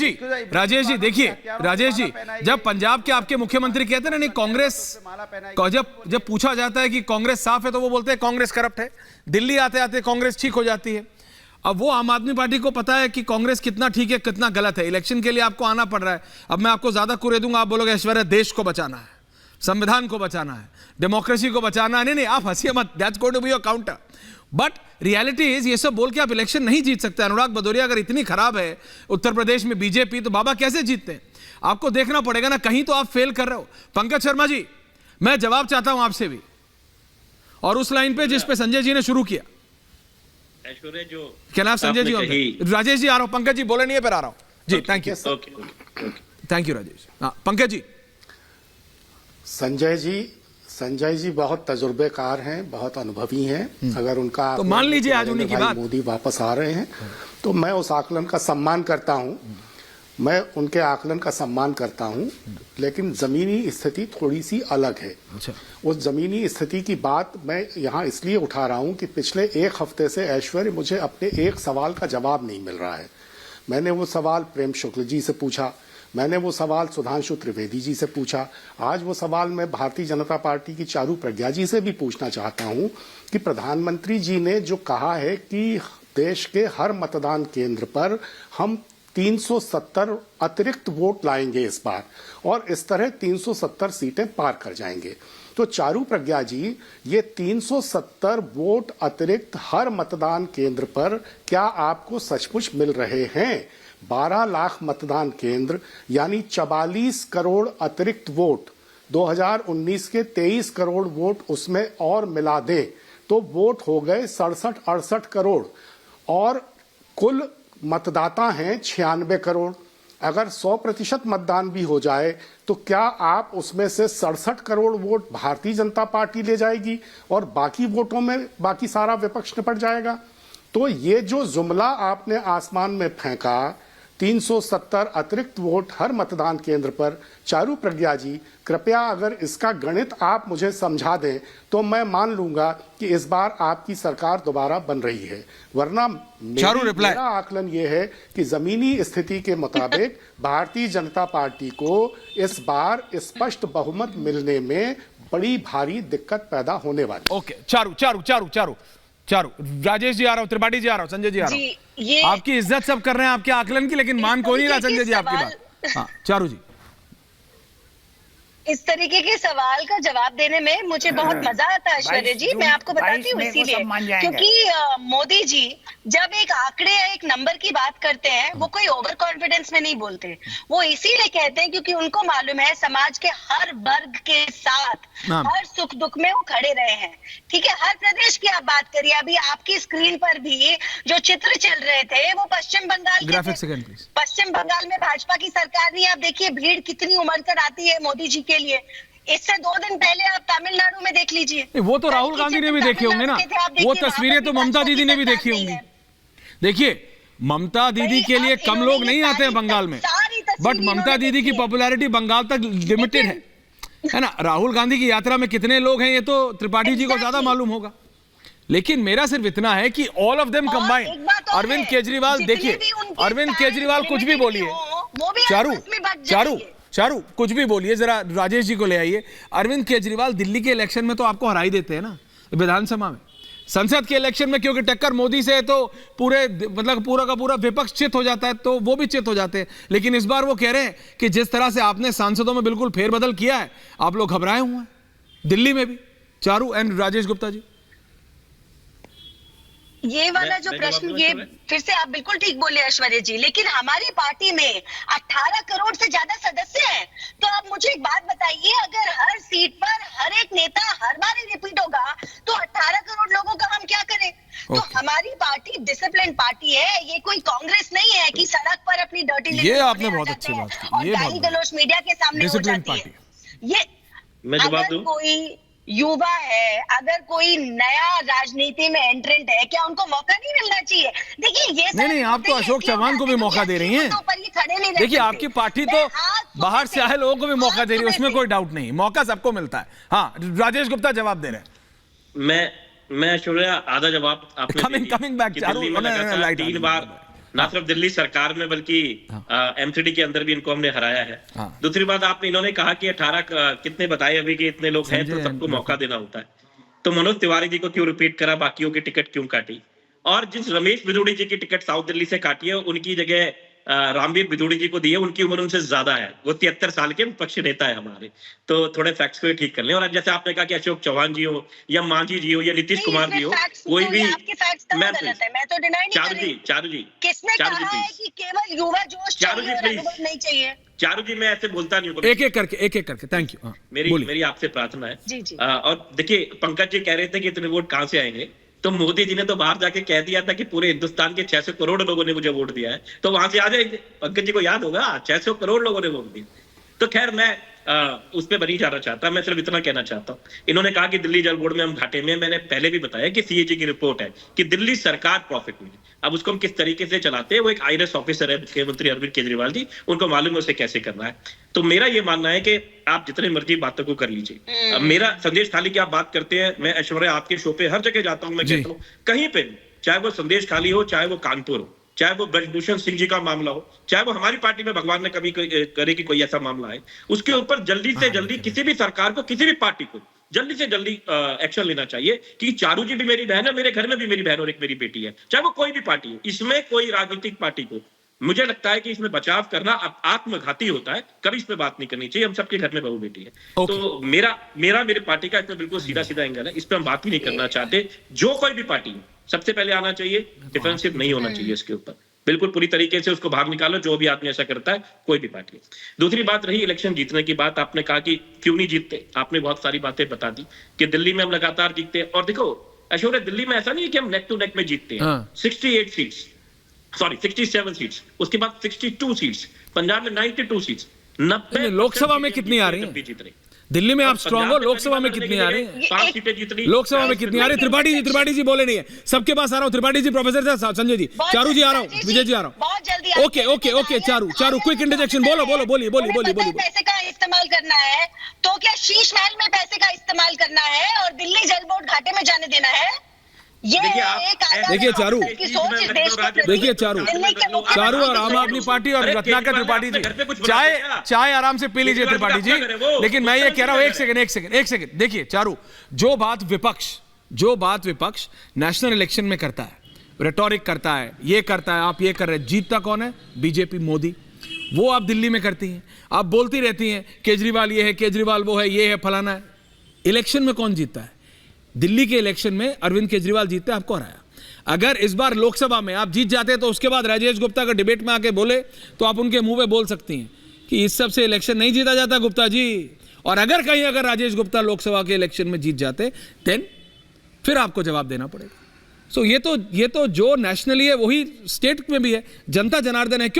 राजेश जी देखिए, राजेश जी जब पंजाब के आपके मुख्यमंत्री कहते हैं ना नहीं कांग्रेस, जब पूछा जाता है कि कांग्रेस साफ है तो वो बोलते हैं कांग्रेस करप्ट है। दिल्ली आते आते कांग्रेस ठीक हो जाती है। अब वो आम आदमी पार्टी को पता है कि कांग्रेस कितना ठीक है कितना गलत है। इलेक्शन के लिए आपको आना पड़ रहा है। अब मैं आपको ज्यादा कुरे दूंगा, आप बोलोगे ऐश्वर्या देश को बचाना है, संविधान को बचाना है, डेमोक्रेसी को बचाना है। नहीं, आप हंसिए मत, that's going to be your counter. But reality is ये सब बोल के आप इलेक्शन नहीं जीत सकते। अनुराग भदौरिया अगर इतनी खराब है उत्तर प्रदेश में बीजेपी, तो बाबा कैसे जीतते हैं? आपको देखना पड़ेगा ना, कहीं तो आप फेल कर रहे हो। पंकज शर्मा जी, मैं जवाब चाहता हूं आपसे भी, और उस लाइन पे जिस पे संजय जी ने शुरू किया। ऐश्वर्या जो क्या नाम संजय जी होंगे? राजेश जी आ रहा हूं, पंकज जी बोले नहीं है, फिर आ रहा हूं जी। Thank you, thank you Rajesh. हाँ पंकज जी। संजय जी बहुत तजुर्बेकार हैं, बहुत अनुभवी हैं। अगर उनका तो मान लीजिए आज उन्हीं की बात, मोदी वापस आ रहे हैं तो मैं उस आकलन का सम्मान करता हूं, मैं उनके आकलन का सम्मान करता हूं, लेकिन जमीनी स्थिति थोड़ी सी अलग है। अच्छा। उस जमीनी स्थिति की बात मैं यहाँ इसलिए उठा रहा हूं कि पिछले एक हफ्ते से ऐश्वर्य मुझे अपने एक सवाल का जवाब नहीं मिल रहा है। मैंने वो सवाल प्रेम शुक्ल जी से पूछा, मैंने वो सवाल सुधांशु त्रिवेदी जी से पूछा, आज वो सवाल मैं भारतीय जनता पार्टी की चारू प्रज्ञा जी से भी पूछना चाहता हूं कि प्रधानमंत्री जी ने जो कहा है कि देश के हर मतदान केंद्र पर हम 370 अतिरिक्त वोट लाएंगे इस बार, और इस तरह 370 सीटें पार कर जाएंगे। तो चारू प्रज्ञा जी, ये 370 वोट अतिरिक्त हर मतदान केंद्र पर क्या आपको सचमुच मिल रहे हैं? 12 लाख मतदान केंद्र यानी 44 करोड़ अतिरिक्त वोट, 2019 के 23 करोड़ वोट उसमें और मिला दें तो वोट हो गए 67-68 करोड़, और कुल मतदाता हैं 96 करोड़। अगर 100% मतदान भी हो जाए तो क्या आप उसमें से 67 करोड़ वोट भारतीय जनता पार्टी ले जाएगी और बाकी वोटों में बाकी सारा विपक्ष निपट जाएगा? तो ये जो जुमला आपने आसमान में फेंका, 370 अतिरिक्त वोट हर मतदान केंद्र पर, चारू प्रज्ञा जी कृपया अगर इसका गणित आप मुझे समझा दें तो मैं मान लूंगा कि इस बार आपकी सरकार दोबारा बन रही है। वरना मेरा आकलन यह है कि जमीनी स्थिति के मुताबिक भारतीय जनता पार्टी को इस बार स्पष्ट बहुमत मिलने में बड़ी भारी दिक्कत पैदा होने वाली। ओके, चारू, राजेश जी आ रहा हूं, त्रिपाठी जी आ रहा हूं, संजय जी आ रहा हूं। आपकी इज्जत सब कर रहे हैं आपके आकलन की, लेकिन मान कोई नहीं रहा संजय जी आपकी बात। हाँ चारू जी, इस तरीके के सवाल का जवाब देने में मुझे बहुत मजा आता है ऐश्वर्या जी। मैं आपको बताती हूँ इसीलिए क्योंकि मोदी जी जब एक आंकड़े या एक नंबर की बात करते हैं वो कोई ओवर कॉन्फिडेंस में नहीं बोलते। वो इसीलिए कहते हैं क्योंकि उनको मालूम है समाज के हर वर्ग के साथ हर सुख दुख में वो खड़े रहे हैं। ठीक है, हर प्रदेश की आप बात करिए, अभी आपकी स्क्रीन पर भी जो चित्र चल रहे थे वो पश्चिम बंगाल के। पश्चिम बंगाल में भाजपा की सरकार नहीं, आप देखिए भीड़ कितनी उमड़ कर आती है मोदी जी के लिए। इससे 2 दिन पहले आप तमिलनाडु में देख लीजिए। वो तो राहुल गांधी ने भी देखे होंगे ना, वो तस्वीरें तो ममता दीदी ने भी देखी होंगी। देखिए ममता दीदी के लिए कम लोग नहीं आते हैं बंगाल में, बट ममता दीदी की पॉपुलैरिटी बंगाल तक लिमिटेड है ना। राहुल गांधी की यात्रा में कितने लोग हैं ये तो त्रिपाठी जी को ज्यादा मालूम होगा। लेकिन मेरा सिर्फ इतना है कि all of them combine, Arvind Kejriwal, देखिए अरविंद केजरीवाल कुछ भी बोलिए, चारू कुछ भी बोलिए, जरा राजेश जी को ले आइए। अरविंद केजरीवाल दिल्ली के इलेक्शन में तो आपको हरा ही देते हैं ना, विधानसभा में। संसद के इलेक्शन में क्योंकि टक्कर मोदी से है तो पूरे मतलब पूरा का पूरा विपक्ष चित हो जाता है, तो वो भी चित हो जाते हैं। लेकिन इस बार वो कह रहे हैं कि जिस तरह से आपने सांसदों में बिल्कुल फेरबदल किया है, आप लोग घबराए हुए हैं दिल्ली में भी। चारू एंड राजेश गुप्ता जी, ये वाला जो प्रश्न, ये फिर से आप बिल्कुल ठीक बोले ऐश्वर्या जी, लेकिन हमारी पार्टी में 18 करोड़ से ज्यादा सदस्य हैं। तो आप मुझे एक बात बताइए, अगर हर सीट पर हर एक नेता हर बार ही रिपीट होगा तो 18 करोड़ लोगों का हम क्या करें? तो हमारी पार्टी डिसिप्लिन पार्टी है, ये कोई कांग्रेस नहीं है कि सड़क पर अपनी डर्टी ये आपने बहुत अच्छी बात की, और गाली गलौज मीडिया के सामने हो जाती है। ये अगर कोई युवा है, अगर कोई नया राजनीति में एंट्रेंट है, क्या उनको मौका नहीं मिलना चाहिए? देखिए ये नहीं, आप तो अशोक चौहान को भी मौका दे रही हैं। देखिए आपकी पार्टी तो बाहर से आए लोगों को भी मौका दे रही है, उसमें कोई डाउट नहीं, मौका सबको मिलता है। हाँ राजेश गुप्ता जवाब दे रहे हैं। मैं ऐश्वर्या आधा जवाब आपने कमिंग बैक, 3 बार ना सिर्फ दिल्ली सरकार में बल्कि एमसीडी के अंदर भी इनको हमने हराया है। दूसरी बात आपने इन्होंने कहा कि 18 कितने बताए अभी कि इतने लोग हैं तो सबको मौका देना होता है, तो मनोज तिवारी जी को क्यों रिपीट करा, बाकियों की टिकट क्यों काटी? और जिस रमेश बिधूड़ी जी की टिकट साउथ दिल्ली से काटी है उनकी जगह रामवीर बिधूड़ी जी को दी है, उनकी उम्र उनसे ज्यादा है, वो 73 साल के विपक्ष नेता है हमारे, तो थोड़े फैक्ट्स को ठीक कर लें। और जैसे आपने कहा कि अशोक चौहान जी हो या मांझी जी हो या नीतीश कुमार जी हो, कोई भी मैं तो डिनाई नहीं कर रही। चारू जी किसने कहा है कि केवल युवा जोश चाहिए और अनुभव नहीं चाहिए? चारू जी, मैं ऐसे बोलता नहीं हूँ, एक एक करके थैंक यू। मेरी आपसे प्रार्थना है जी जी। और देखिए, पंकज जी कह रहे थे कि इतने वोट कहां से आएंगे, तो मोदी जी ने तो बाहर जाके कह दिया था कि पूरे हिंदुस्तान के 600 करोड़ लोगों ने मुझे वोट दिया है, तो वहां से आ जाएंगे। पंकज जी को याद होगा, 600 करोड़ लोगों ने वोट दिया। तो खैर मैं उस पर नहीं जाना चाहता, मैं सिर्फ इतना कहना चाहता हूँ। इन्होंने कहा कि दिल्ली जल बोर्ड में हम घाटे में, मैंने पहले भी बताया कि सीएजी की रिपोर्ट है कि दिल्ली सरकार प्रॉफिट में। अब उसको हम किस तरीके से चलाते हैं, वो एक आईएएस ऑफिसर है मुख्यमंत्री अरविंद केजरीवाल जी, उनको मालूम है उसे कैसे करना है। तो मेरा ये मानना है कि आप जितने मर्जी बातों को कर लीजिए। मेरा संदेश खाली की आप बात करते हैं, मैं ऐश्वर्या आपके शो पे हर जगह जाता हूँ, मैं कहता हूँ कहीं पे भी, चाहे वो संदेश खाली हो, चाहे वो कानपुर हो, चाहे वो ब्रजभूषण सिंह जी का मामला हो, चाहे वो हमारी पार्टी में भगवान ने कभी करे कि कोई ऐसा मामला है, उसके ऊपर जल्दी से जल्दी किसी भी सरकार को, किसी भी पार्टी को जल्दी से जल्दी एक्शन लेना चाहिए कि चारू जी भी मेरी बहन है, मेरे घर में भी मेरी बहन और एक मेरी बेटी है, चाहे वो कोई भी पार्टी हो। इसमें कोई राजनीतिक पार्टी को, मुझे लगता है कि इसमें बचाव करना आत्मघाती होता है, कभी इस पे बात नहीं करनी चाहिए। हम सबके घर में बहू बेटी है। तो मेरे पार्टी का इसमें बिल्कुल सीधा सीधा एंगल है, इस पे हम बात ही नहीं करना चाहते। जो कोई भी पार्टी है, सबसे पहले आना चाहिए, डिफेंसिव नहीं होना चाहिए इसके ऊपर, बिल्कुल पूरी तरीके से उसको बाहर निकालो। जो भी आदमी ऐसा करता है, कोई भी पार्टी। दूसरी बात रही इलेक्शन जीतने की बात, आपने कहा कि क्यों नहीं जीतते, आपने बहुत सारी बातें बता दी कि दिल्ली में हम लगातार जीतते हैं। और देखो ऐश्वर्या, दिल्ली में ऐसा नहीं है कि हम नेक टू नेक में जीतते हैं। 67 सीट्स, उसके बाद 62 सीट्स, पंजाब में 92 सीट्स, 90। लोकसभा में कितनी आ रही है? दिल्ली में आप स्ट्रांग हो, लोकसभा में कितनी आ रही है? 5 सीटें जीतनी। लोकसभा में कितनी आ रही है? त्रिपाठी जी बोले नहीं है, सबके पास आ रहा हूँ। त्रिपाठी जी, प्रोफेसर साहब, संजय जी, चारू जी आ रहा हूँ, विजय जी आ रहा हूँ। ओके चारू क्विक इंटरजेक्शन, बोलिए। पैसे का इस्तेमाल करना है तो क्या शीश महल में पैसे का इस्तेमाल करना है और दिल्ली जल बोर्ड घाटे में जाने देना है? देखिए चारू और आम आदमी पार्टी और रत्नाकर त्रिपाठी जी, चाय आराम से पी लीजिए त्रिपाठी जी। लेकिन मैं ये कह रहा हूं, एक सेकंड। देखिए चारू, जो बात विपक्ष नेशनल इलेक्शन में करता है, रेटोरिक करता है, ये करता है, आप ये कर रहे हैं, जीतता कौन है? बीजेपी, मोदी। वो आप दिल्ली में करती हैं, आप बोलती रहती हैं केजरीवाल ये है, केजरीवाल वो है, ये है, फलाना है। इलेक्शन में कौन जीतता है? दिल्ली के इलेक्शन में अरविंद केजरीवाल जीतते, आपको हराया। अगर इस बार लोकसभा में आप जीत जाते तो उसके बाद राजेश गुप्ता का डिबेट में आके बोले तो आप उनके मुंह पे बोल सकती हैं कि इस सब से इलेक्शन नहीं जीता जाता गुप्ता जी। और अगर राजेश गुप्ता लोकसभा के इलेक्शन में जीत जाते देन फिर आपको जवाब देना पड़ेगा। सो ये तो जो नेशनली है वही स्टेट में भी है। जनता जनार्दन है।